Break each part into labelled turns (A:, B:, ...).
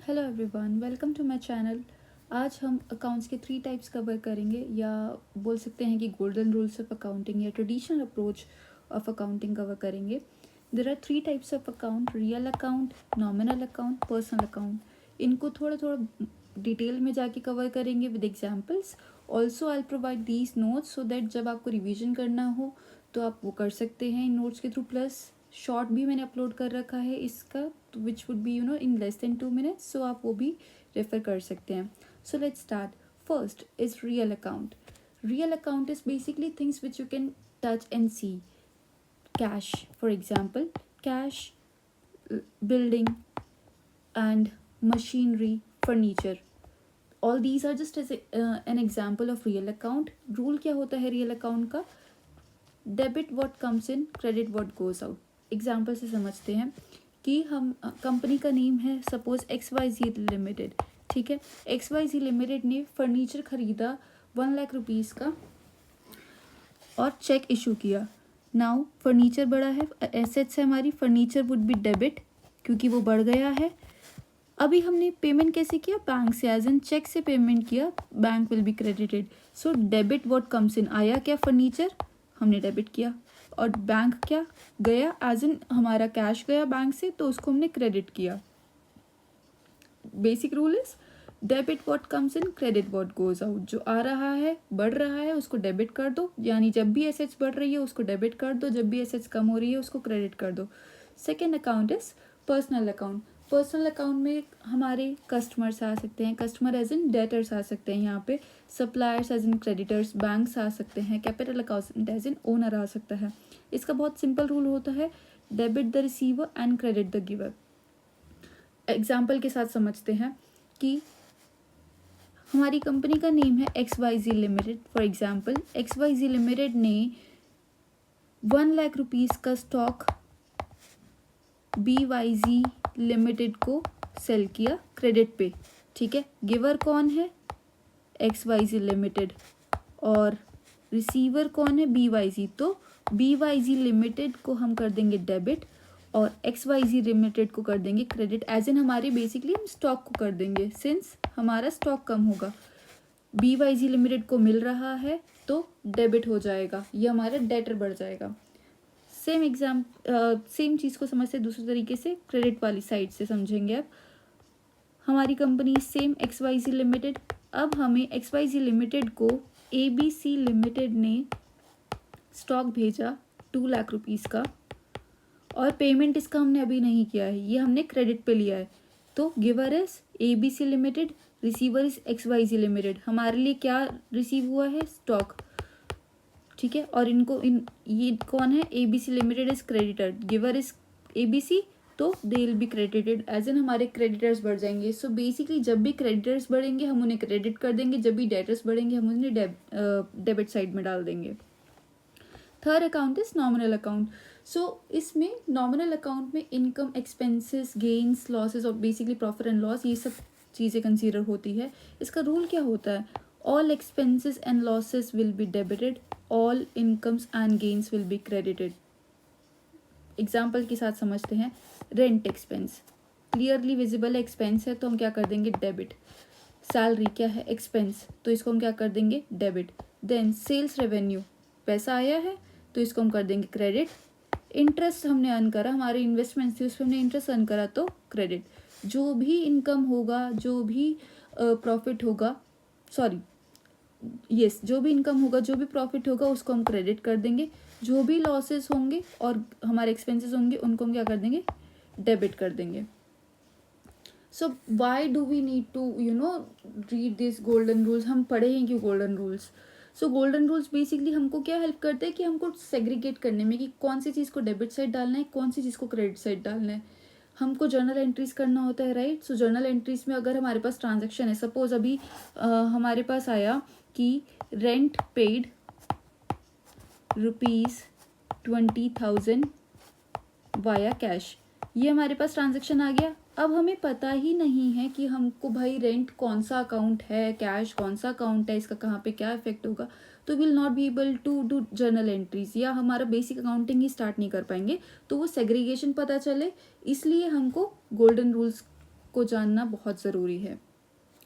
A: Hello everyone, welcome to my channel. आज हम accounts के 3 टाइप्स कवर करेंगे, या बोल सकते हैं कि गोल्डन रूल्स ऑफ अकाउंटिंग या traditional approach of accounting cover करेंगे। There are 3 types of account: real account, nominal account, personal account. इनको थोड़ा थोड़ा डिटेल में जाके कवर करेंगे with examples. Also I provide these notes so that जब आपको रिविजन करना हो तो आप वो कर सकते हैं इन नोट्स के थ्रू। प्लस शॉर्ट भी मैंने अपलोड कर रखा है इसका, which would be in less than 2 minutes, सो आप वो भी रेफर कर सकते हैं। So let's start. First is real account. Real account is basically things which you can touch and see. Cash, for example, cash, building, and machinery, furniture. All these are just as an example of real account. Rule क्या होता है real account का? Debit what comes in, credit what goes out. Example से समझते हैं कि हम company का नेम है सपोज XYZ लिमिटेड, ठीक है। XYZ लिमिटेड ने फर्नीचर खरीदा 1 लाख रुपीज़ का और चेक इशू किया। नाउ फर्नीचर बढ़ा है, एसेट्स है हमारी, फर्नीचर वुड बी डेबिट क्योंकि वो बढ़ गया है। अभी हमने पेमेंट कैसे किया? बैंक से, एज इन चेक से पेमेंट किया, bank will be credited. So debit what comes इन, आया क्या फर्नीचर, हमने डेबिट किया, और बैंक क्या गया, एज इन हमारा कैश गया बैंक से तो उसको हमने क्रेडिट किया। Basic rule is debit what comes in, credit what goes out. जो आ रहा है, बढ़ रहा है, उसको डेबिट कर दो, यानी जब भी एसेट्स बढ़ रही है उसको डेबिट कर दो, जब भी एसेट्स कम हो रही है उसको क्रेडिट कर दो। Second account is personal account. Personal account में हमारे कस्टमर्स आ सकते हैं, कस्टमर एज इन डेटर्स आ सकते हैं, यहाँ पे suppliers as in creditors, banks आ सकते हैं, capital account as in owner आ सकता है। इसका बहुत सिंपल रूल होता है, debit the receiver and credit the giver. Example के साथ समझते हैं कि हमारी कंपनी का नेम है XYZ limited. For example XYZ limited ने 1 लाख रुपीज़ का स्टॉक BYZ लिमिटेड को सेल किया क्रेडिट पे, ठीक है। गिवर कौन है? XYZ लिमिटेड, और रिसीवर कौन है? BYZ। तो BYZ लिमिटेड को हम कर देंगे डेबिट और XYZ लिमिटेड को कर देंगे क्रेडिट, एज इन हमारे बेसिकली हम स्टॉक को कर देंगे, सिंस हमारा स्टॉक कम होगा। BYZ लिमिटेड को मिल रहा है तो डेबिट हो जाएगा, ये हमारा डेटर बढ़ जाएगा। सेम चीज़ को समझते दूसरे तरीके से, क्रेडिट वाली साइड से समझेंगे। अब हमारी कंपनी सेम XYZ लिमिटेड, अब हमें XYZ लिमिटेड को ABC लिमिटेड ने स्टॉक भेजा 2 लाख रुपीज़ का, और पेमेंट इसका हमने अभी नहीं किया है, ये हमने क्रेडिट पे लिया है। तो giver is ABC limited, receiver is XYZ limited. हमारे लिए क्या रिसीव हुआ है? स्टॉक, ठीक है। और ये कौन है? ABC limited is creditor, giver is ABC, तो they will be credited, as in हमारे क्रेडिटर्स बढ़ जाएंगे। सो बेसिकली जब भी क्रेडिटर्स बढ़ेंगे हम उन्हें क्रेडिट कर देंगे, जब भी डेटर्स बढ़ेंगे हम उन्हें डेबिट साइड में डाल देंगे। Third account is nominal account. So इसमें नॉमिनल अकाउंट में इनकम, एक्सपेंसेस, गेन्स, लॉसेस और बेसिकली प्रॉफिट एंड लॉस, ये सब चीज़ें कंसीडर होती है। इसका रूल क्या होता है? All expenses and losses will be debited, all incomes and gains will be credited. Example के साथ समझते हैं। Rent expense clearly visible expense है तो हम क्या कर देंगे? डेबिट। सैलरी क्या है? एक्सपेंस, तो इसको हम क्या कर देंगे? डेबिट। देन सेल्स रेवेन्यू, पैसा आया है तो इसको हम कर देंगे क्रेडिट। इंटरेस्ट हमने अर्न करा, हमारे इन्वेस्टमेंट थी उस पर हमने इंटरेस्ट अर्न करा तो क्रेडिट। जो भी इनकम होगा, जो भी प्रॉफिट होगा, जो भी इनकम होगा, जो भी प्रॉफिट होगा उसको हम क्रेडिट कर देंगे। जो भी लॉसेस होंगे और हमारे एक्सपेंसेस होंगे उनको हम क्या कर देंगे? डेबिट कर देंगे। So why do we need to read this golden rules? हम पढ़े हैं क्यों golden rules? So golden rules basically हमको क्या हेल्प करते हैं कि हमको सेग्रीगेट करने में कि कौन सी चीज़ को डेबिट साइड डालना है, कौन सी चीज़ को क्रेडिट साइड डालना है। हमको जर्नल एंट्रीज करना होता है, राइट। सो जर्नल एंट्रीज में अगर हमारे पास ट्रांजैक्शन है, सपोज अभी हमारे पास आया कि रेंट पेड ₹20,000 वाया कैश, ये हमारे पास ट्रांजैक्शन आ गया। अब हमें पता ही नहीं है कि हमको भाई रेंट कौन सा अकाउंट है, कैश कौन सा अकाउंट है, इसका कहाँ पे क्या इफेक्ट होगा, तो will not be able to do journal entries, या हमारा बेसिक अकाउंटिंग ही स्टार्ट नहीं कर पाएंगे। तो वो सेग्रीगेशन पता चले, इसलिए हमको गोल्डन रूल्स को जानना बहुत ज़रूरी है.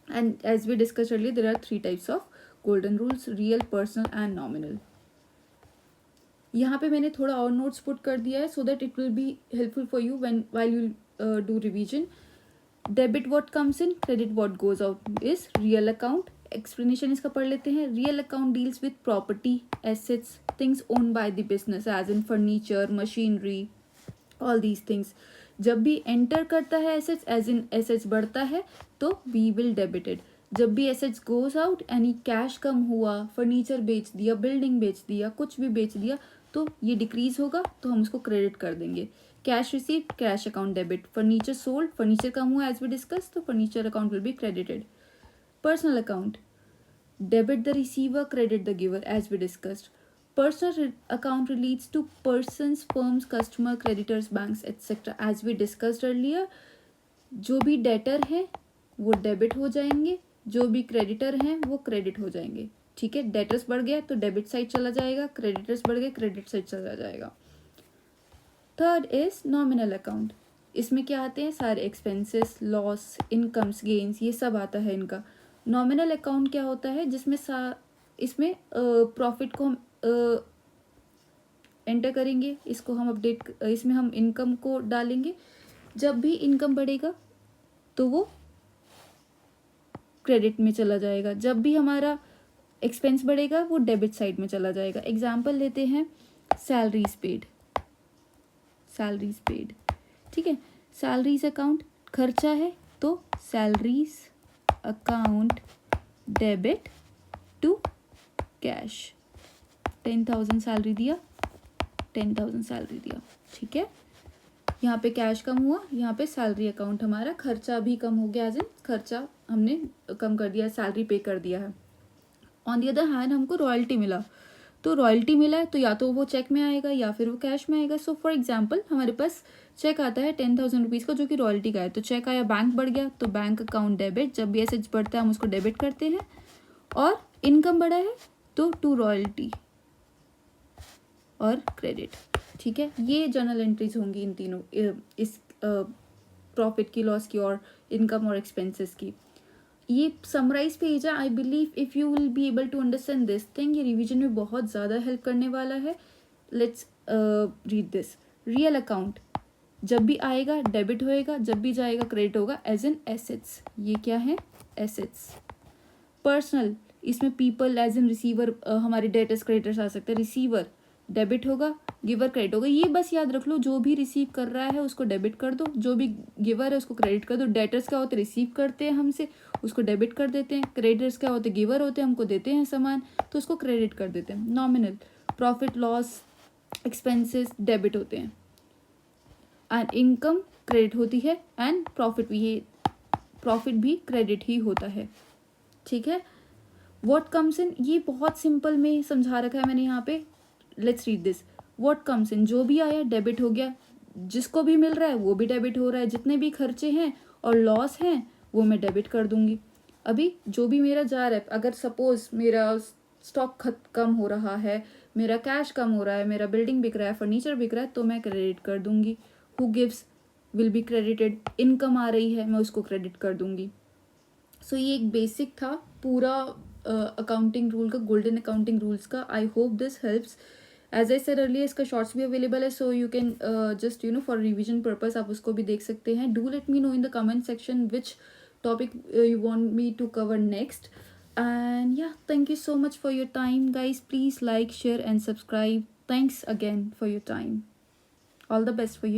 A: And as we discuss earlier there are 3 types of golden rules, real, personal and nominal. यहाँ पे मैंने थोड़ा और नोट्स पुट कर दिया है so that it will be helpful for you when while you do revision. Debit what comes in, credit what goes out is real account. Explanation इसका पढ़ लेते हैं. Real account deals with property, assets, things owned by the business as in furniture, machinery, all these things. जब भी enter करता है assets as in assets बढ़ता है तो वी विल डेबिटेड. जब भी एसेट्स गोज आउट यानी कैश कम हुआ, फर्नीचर बेच दिया, बिल्डिंग बेच दिया, कुछ भी बेच दिया तो ये डिक्रीज होगा तो हम उसको क्रेडिट कर देंगे. Cash receive, cash account debit. Furniture sold, furniture कम हुआ एज वी डिस्कस तो furniture account will be credited. Personal account, debit the receiver, credit the giver as we discussed. Personal account relates to persons, firms, customer, creditors, banks, etc. As we discussed earlier, जो भी debtor हैं वो debit हो जाएंगे, जो भी creditor हैं वो क्रेडिट हो जाएंगे. ठीक है, डेटर्स बढ़ गया तो डेबिट साइड चला जाएगा, क्रेडिटर्स बढ़ गए क्रेडिट साइड चला जाएगा. Third is nominal account. इसमें क्या आते हैं, सारे एक्सपेंसेस, लॉस, इनकम्स, गेन्स, ये सब आता है इनका. नॉमिनल अकाउंट क्या होता है, जिसमें इसमें प्रॉफिट को हम एंटर करेंगे, इसको हम अपडेट, इसमें हम इनकम को डालेंगे. जब भी इनकम बढ़ेगा तो वो क्रेडिट में चला जाएगा, जब भी हमारा एक्सपेंस बढ़ेगा वो डेबिट साइड में चला जाएगा. एग्जाम्पल लेते हैं, सैलरीज पेड, सैलरीज पेड. ठीक है, सैलरीज अकाउंट खर्चा है तो salaries account debit to cash. 10,000 salary दिया, 10,000 सैलरी दिया. ठीक है, यहाँ पे कैश कम हुआ, यहाँ पे सैलरी अकाउंट हमारा खर्चा भी कम हो गया, एज इन खर्चा हमने कम कर दिया, सैलरी पे कर दिया है. ऑन दी अदर हैंड हमको रॉयल्टी मिला, तो रॉयल्टी मिला है तो या तो वो चेक में आएगा या फिर वो कैश में आएगा. सो फॉर एग्जाम्पल हमारे पास चेक आता है 10,000 रुपीज़ का जो कि रॉयल्टी का है, तो चेक आया, बैंक बढ़ गया तो बैंक अकाउंट डेबिट. जब भी एसेट्स बढ़ता है हम उसको डेबिट करते हैं. और इनकम बढ़ा है तो टू रॉयल्टी और क्रेडिट. ठीक है, ये जर्नल एंट्रीज होंगी इन तीनों, इस प्रॉफिट की, लॉस की और इनकम और एक्सपेंसेस की. ये समराइज पेज है. I believe if you will be able to understand this thing, ये रिवीजन में बहुत ज़्यादा हेल्प करने वाला है. Let's read this. Real account जब भी आएगा डेबिट होएगा, जब भी जाएगा क्रेडिट होगा एज इन एसेट्स. ये क्या है, एसेट्स. पर्सनल, इसमें पीपल एज इन रिसीवर, हमारे डेटर्स क्रेडिटर्स आ सकते हैं. रिसीवर डेबिट होगा, गिवर क्रेडिट होगा. ये बस याद रख लो, जो भी रिसीव कर रहा है उसको डेबिट कर दो, जो भी गिवर है उसको क्रेडिट कर दो. डेटर्स क्या होते हैं, रिसीव करते हैं हमसे, उसको डेबिट कर देते हैं. क्रेडिटर्स क्या होते हैं, गिवर होते हैं, हमको देते हैं सामान तो उसको क्रेडिट कर देते हैं. Nominal, profit, loss, expenses debit होते हैं. एंड इनकम क्रेडिट होती है एंड प्रॉफिट भी क्रेडिट ही होता है. ठीक है, व्हाट कम्स इन, ये बहुत सिंपल में समझा रखा है मैंने यहाँ पे. Let's read this. What comes इन, जो भी आया डेबिट हो गया, जिसको भी मिल रहा है वो भी डेबिट हो रहा है. जितने भी खर्चे हैं और लॉस हैं वो मैं डेबिट कर दूंगी. अभी जो भी मेरा जा रहा है, अगर सपोज मेरा स्टॉक कम हो रहा है, मेरा कैश कम हो रहा है, मेरा बिल्डिंग बिक रहा है, फर्नीचर बिक रहा है तो मैं क्रेडिट कर दूंगी. Who gives will be credited. Income आ रही है मैं उसको क्रेडिट कर दूंगी. सो ये एक बेसिक था पूरा अकाउंटिंग रूल का, गोल्डन अकाउंटिंग रूल्स का. I hope this helps. As I said earlier, इसका शॉर्ट्स भी अवेलेबल है, so you can just for revision purpose आप उसको भी देख सकते हैं. Do let me know in the comment section which topic you want me to cover next. And yeah, thank you so much for your time guys. Please like, share and subscribe. Thanks again for your time. All the best for you.